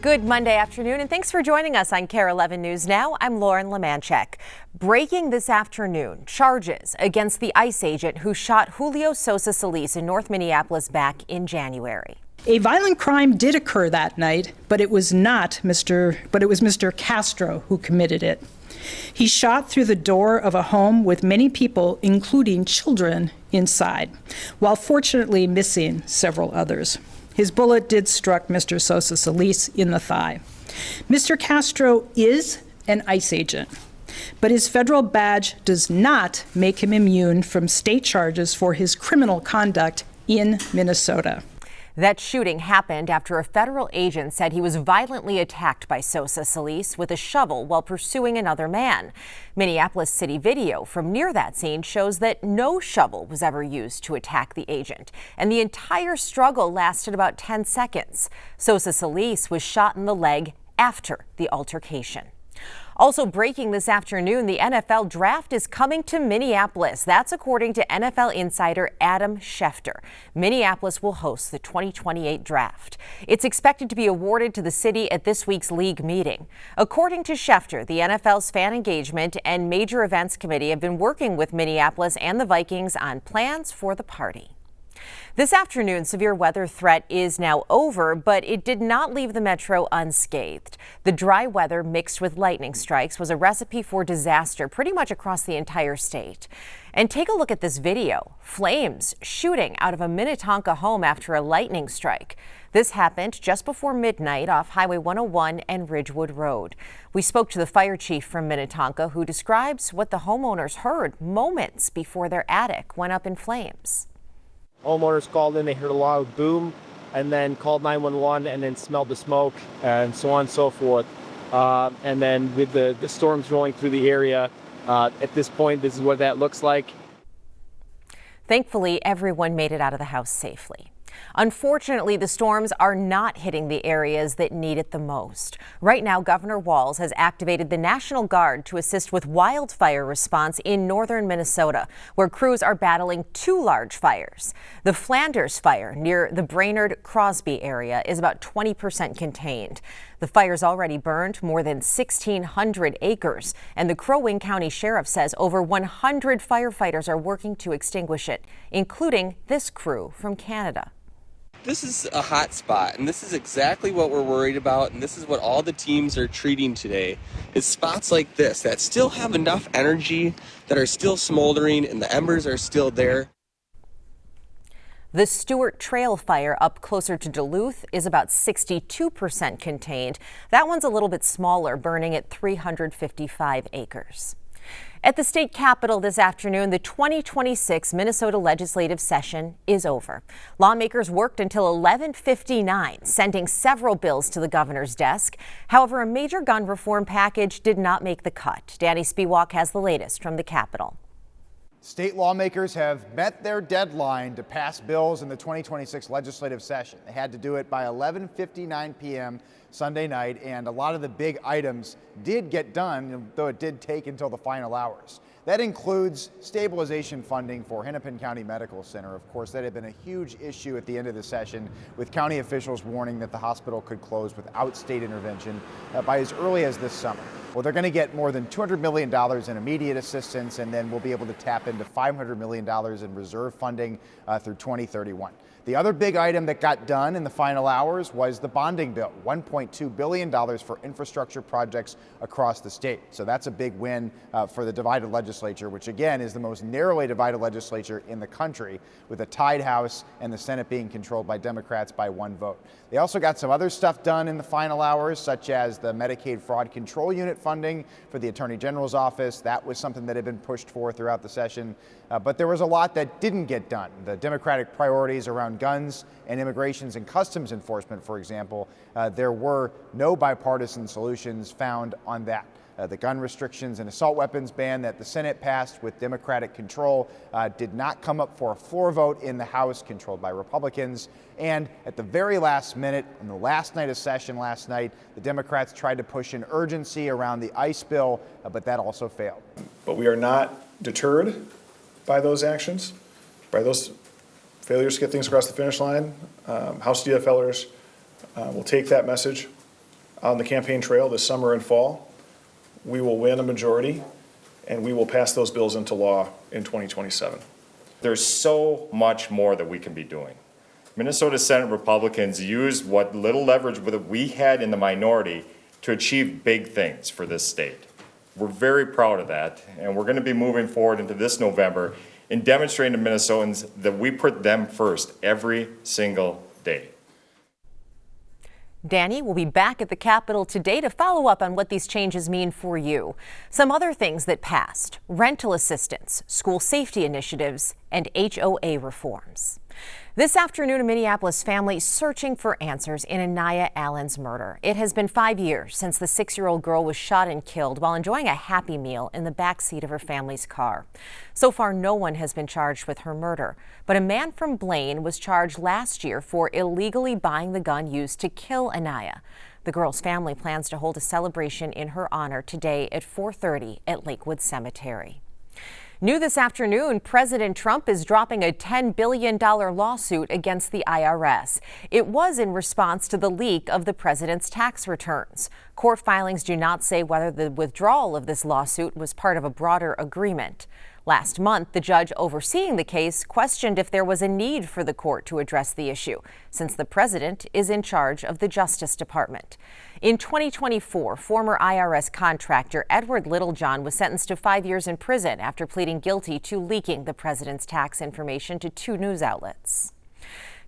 Good Monday afternoon, and thanks for joining us on Kare 11 News Now. I'm Lauren Lemanchek. Breaking this afternoon, charges against the ICE agent who shot Julio Sosa Solis in North Minneapolis back in January. A violent crime did occur that night, but it was Mr. Castro who committed it. He shot through the door of a home with many people, including children, inside, while fortunately missing several others. His bullet did struck Mr. Sosa Solis in the thigh. Mr. Castro is an ICE agent, but his federal badge does not make him immune from state charges for his criminal conduct in Minnesota. That shooting happened after a federal agent said he was violently attacked by Sosa Solis with a shovel while pursuing another man. Minneapolis city video from near that scene shows that no shovel was ever used to attack the agent, and the entire struggle lasted about 10 seconds. Sosa Solis was shot in the leg after the altercation. Also breaking this afternoon, the NFL draft is coming to Minneapolis. That's according to NFL insider Adam Schefter. Minneapolis will host the 2028 draft. It's expected to be awarded to the city at this week's league meeting. According to Schefter, the NFL's fan engagement and major events committee have been working with Minneapolis and the Vikings on plans for the party. This afternoon, severe weather threat is now over, but it did not leave the metro unscathed. The dry weather mixed with lightning strikes was a recipe for disaster pretty much across the entire state. And take a look at this video. Flames shooting out of a Minnetonka home after a lightning strike. This happened just before midnight off Highway 101 and Ridgewood Road. We spoke to the fire chief from Minnetonka, who describes what the homeowners heard moments before their attic went up in flames. Homeowners called in, they heard a loud boom, and then called 911 and then smelled the smoke and so on and so forth. And then with the storms rolling through the area, at this point, this is what that looks like. Thankfully, everyone made it out of the house safely. Unfortunately, the storms are not hitting the areas that need it the most. Right now, Governor Walz has activated the National Guard to assist with wildfire response in northern Minnesota, where crews are battling two large fires. The Flanders fire near the Brainerd-Crosby area is about 20% contained. The fire's already burned more than 1,600 acres, and the Crow Wing County Sheriff says over 100 firefighters are working to extinguish it, including this crew from Canada. This is a hot spot, and this is exactly what we're worried about, and this is what all the teams are treating today, is spots like this that still have enough energy, that are still smoldering, and the embers are still there. The Stewart Trail fire up closer to Duluth is about 62% contained. That one's a little bit smaller, burning at 355 acres. At the state capitol this afternoon, the 2026 Minnesota legislative session is over. Lawmakers worked until 11:59, sending several bills to the governor's desk. However, a major gun reform package did not make the cut. Danny Spiewak has the latest from the Capitol. State lawmakers have met their deadline to pass bills in the 2026 legislative session. They had to do it by 11:59 p.m. Sunday night, and a lot of the big items did get done, though it did take until the final hours. That includes stabilization funding for Hennepin County Medical Center. Of course, that had been a huge issue at the end of the session, with county officials warning that the hospital could close without state intervention by as early as this summer. Well, they're going to get more than $200 million in immediate assistance, and then we'll be able to tap into $500 million in reserve funding through 2031. The other big item that got done in the final hours was the bonding bill, $1.2 billion for infrastructure projects across the state. So that's a big win for the divided legislature, which again is the most narrowly divided legislature in the country, with a tied House and the Senate being controlled by Democrats by one vote. They also got some other stuff done in the final hours, such as the Medicaid Fraud Control Unit funding for the Attorney General's office. That was something that had been pushed for throughout the session. But there was a lot that didn't get done. The Democratic priorities around guns and immigrations and customs enforcement, for example, there were no bipartisan solutions found on that. The gun restrictions and assault weapons ban that the Senate passed with Democratic control did not come up for a floor vote in the House, controlled by Republicans. And at the very last minute, on the last night of session last night, the Democrats tried to push an urgency around the ICE bill, but that also failed. But we are not deterred by those actions, by those failures to get things across the finish line. House DFLers will take that message on the campaign trail this summer and fall, we will win a majority and we will pass those bills into law in 2027. There's so much more that we can be doing. Minnesota Senate Republicans used what little leverage that we had in the minority to achieve big things for this state. We're very proud of that, and we're going to be moving forward into this November in demonstrating to Minnesotans that we put them first every single day. Danny will be back at the Capitol today to follow up on what these changes mean for you. Some other things that passed: rental assistance, school safety initiatives, and HOA reforms. This afternoon, a Minneapolis family searching for answers in Anaya Allen's murder. It has been 5 years since the 6-year-old girl was shot and killed while enjoying a Happy Meal in the backseat of her family's car. So far, no one has been charged with her murder, but a man from Blaine was charged last year for illegally buying the gun used to kill Anaya. The girl's family plans to hold a celebration in her honor today at 4:30 at Lakewood Cemetery. New this afternoon, President Trump is dropping a $10 billion lawsuit against the IRS. It was in response to the leak of the president's tax returns. Court filings do not say whether the withdrawal of this lawsuit was part of a broader agreement. Last month, the judge overseeing the case questioned if there was a need for the court to address the issue, since the president is in charge of the Justice Department. In 2024, former IRS contractor Edward Littlejohn was sentenced to 5 years in prison after pleading guilty to leaking the president's tax information to 2 news outlets.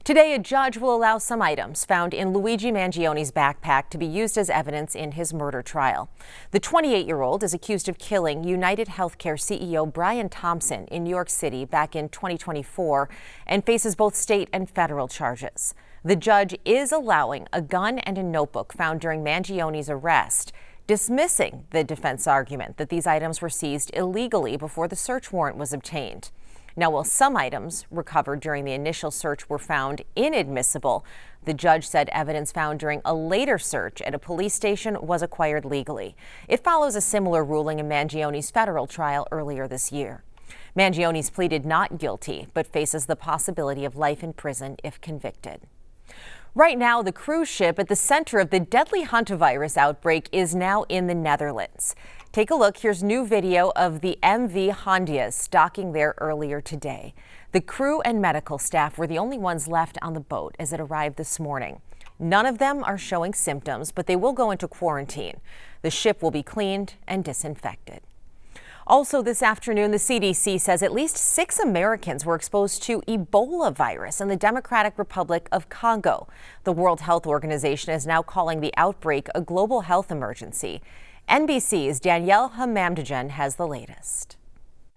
Today, a judge will allow some items found in Luigi Mangioni's backpack to be used as evidence in his murder trial. The 28-year-old is accused of killing United Healthcare CEO Brian Thompson in New York City back in 2024 and faces both state and federal charges. The judge is allowing a gun and a notebook found during Mangioni's arrest, dismissing the defense argument that these items were seized illegally before the search warrant was obtained. Now, while some items recovered during the initial search were found inadmissible, the judge said evidence found during a later search at a police station was acquired legally. It follows a similar ruling in Mangioni's federal trial earlier this year. Mangioni's pleaded not guilty, but faces the possibility of life in prison if convicted. Right now, the cruise ship at the center of the deadly hantavirus outbreak is now in the Netherlands. Take a look. Here's new video of the MV Hondias docking there earlier today. The crew and medical staff were the only ones left on the boat as it arrived this morning. None of them are showing symptoms, but they will go into quarantine. The ship will be cleaned and disinfected. Also this afternoon, the CDC says at least 6 Americans were exposed to Ebola virus in the Democratic Republic of Congo. The World Health Organization is now calling the outbreak a global health emergency. NBC's Danielle Hamamdajan has the latest.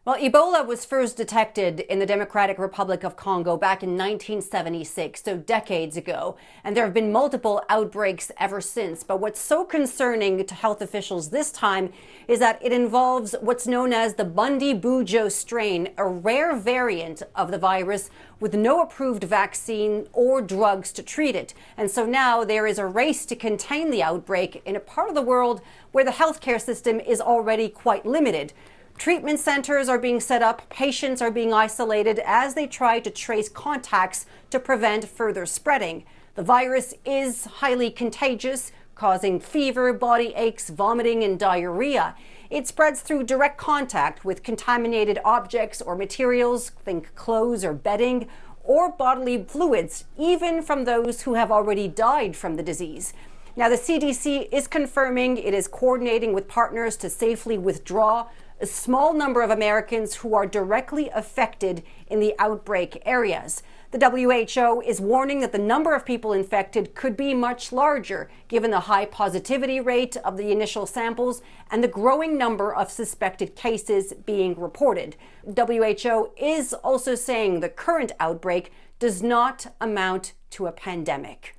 Well, Ebola was first detected in the Democratic Republic of Congo back in 1976, so decades ago, and there have been multiple outbreaks ever since. But what's so concerning to health officials this time is that it involves what's known as the Bundi-Bujo strain, a rare variant of the virus with no approved vaccine or drugs to treat it. And so now there is a race to contain the outbreak in a part of the world where the healthcare system is already quite limited. Treatment centers are being set up, patients are being isolated as they try to trace contacts to prevent further spreading. The virus is highly contagious, causing fever, body aches, vomiting, and diarrhea. It spreads through direct contact with contaminated objects or materials, think clothes or bedding, or bodily fluids, even from those who have already died from the disease. Now, the CDC is confirming it is coordinating with partners to safely withdraw a small number of Americans who are directly affected in the outbreak areas. The WHO is warning that the number of people infected could be much larger, given the high positivity rate of the initial samples and the growing number of suspected cases being reported. WHO is also saying the current outbreak does not amount to a pandemic.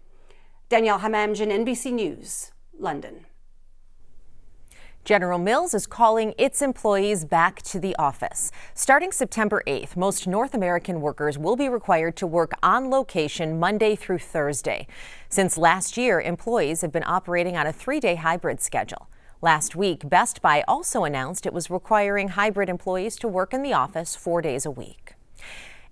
Danielle Hamamdajan, NBC News, London. General Mills is calling its employees back to the office. Starting September 8th, most North American workers will be required to work on location Monday through Thursday. Since last year, employees have been operating on a 3-day hybrid schedule. Last week, Best Buy also announced it was requiring hybrid employees to work in the office 4 days a week.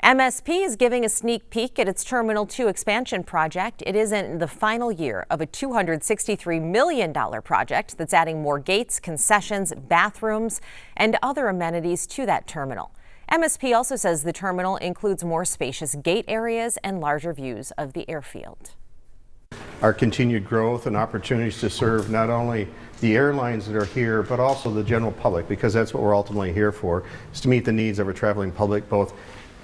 MSP is giving a sneak peek at its Terminal 2 expansion project. It is in the final year of a $263 million project that's adding more gates, concessions, bathrooms, and other amenities to that terminal. MSP also says the terminal includes more spacious gate areas and larger views of the airfield. Our continued growth and opportunities to serve not only the airlines that are here, but also the general public, because that's what we're ultimately here for, is to meet the needs of a traveling public, both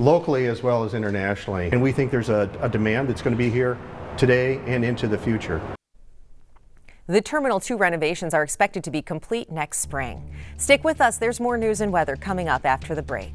locally as well as internationally. And we think there's a demand that's going to be here today and into the future. The Terminal 2 renovations are expected to be complete next spring. Stick with us. There's more news and weather coming up after the break.